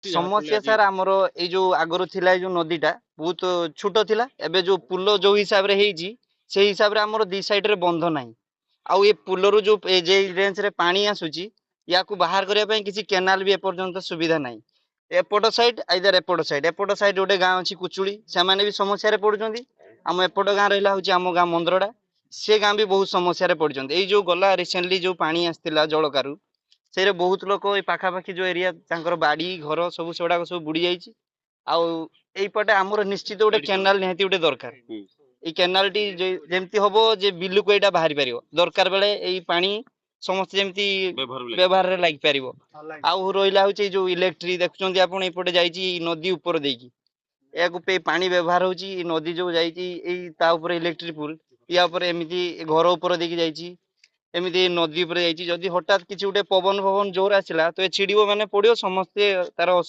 समस्या सर आमर ए जो आगରୁ थिला जो नदीटा बहुत छोट थिला एबे जो पुल जो हिसाब रे हेजी से हिसाब रे आमर दी साइड रे बंध नाही आउ ए पुल रु जो जे रेंज रे पानी आसुची या को बाहर करिया पय किसी केनाल भी एपर्यंत सुविधा नाही एपट साइड आइदर एपट साइड गोटे गाँ अछि कुचुली से माने भी समस्या रे पडुचंदी आम एपट गाँ रहला होची आम गाँ मंदरडा से गाँ भी बहुत समस्या रे पडुचंदी ए जो गला रिसेंटली जो पानी आस्तिला जळकारु से बहुत लोक ए पाखापाखि जो एरिया तांकर बाड़ी घर सब सेगुड़ा सब बुड़ी जाइए आउ एपटे आमर निश्चित गोटे केनाल निहाती गोटे दरकार ये केनाल टी जेमती हबो जे बिलु को एटा बाहरी परियो दरकार बेले एई पानी समस्त जेमती व्यवहार रे लागि परियो आउ रोइला होची जो इलेक्ट्रिक देखुचंदी आपण एपटे जाईची नदी ऊपर देकी याकू पे पानी व्यवहार होची नदी जो जाईची एई ता ऊपर इलेक्ट्रिक पुल या ऊपर एमिति घर ऊपर देकी जाईची एमिति नदी ऊपर जाईची जदी हठात किछि गोटे पवन भवन जोर आसिला तो ए छिड़िबो माने पडियो समस्त तार